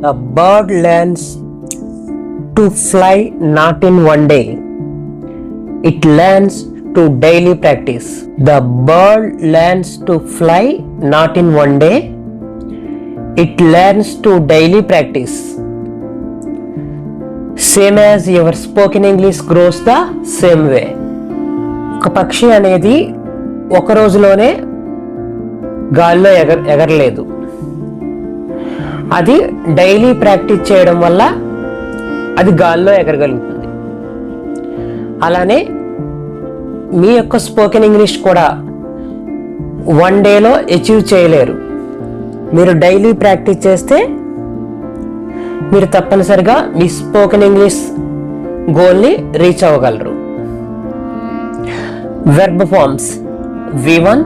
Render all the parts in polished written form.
A bird learns to fly not in one day. It learns to daily practice. The bird learns to fly not in one day. It learns to daily practice. Same as your spoken English grows the same way. ఒక పక్షి అనేది ఒక రోజులోనే గాల్లో ఎగరలేదు. అది daily practice చేయడం వల్ల అది గాల్లో ఎగరగలుగుతుంది. అలానే మీ యొక్క స్పోకెన్ ఇంగ్లీష్ కూడా వన్ డేలో అచీవ్ చేయలేరు. మీరు డైలీ ప్రాక్టీస్ చేస్తే మీరు తప్పనిసరిగా మీ స్పోకెన్ ఇంగ్లీష్ గోల్ని రీచ్ అవ్వగలరు. Verb forms V1,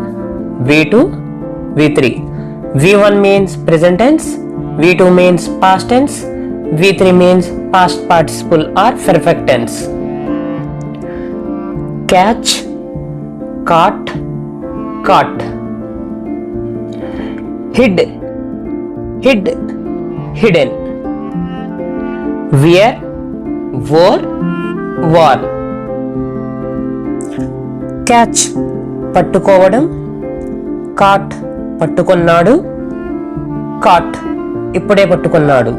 V2, V3. V1 means present tense, V2 means past tense, V3 means past participle or perfect tense. Catch, caught, caught. Hid, hid, hidden. Wear, wore, wore. Catch, పట్టుకోవడం. Cot, పట్టుకున్నాడు. Cot, ఇప్పుడే పట్టుకున్నాడు.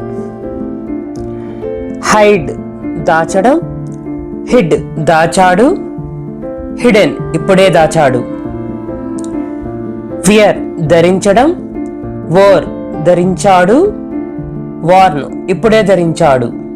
Hide, దాచడం. Hid, దాచాడు. Hidden, ఇప్పుడే దాచాడు. We're, ధరించడం. Wore, ధరించాడు. Warn, ఇప్పుడే ధరించాడు.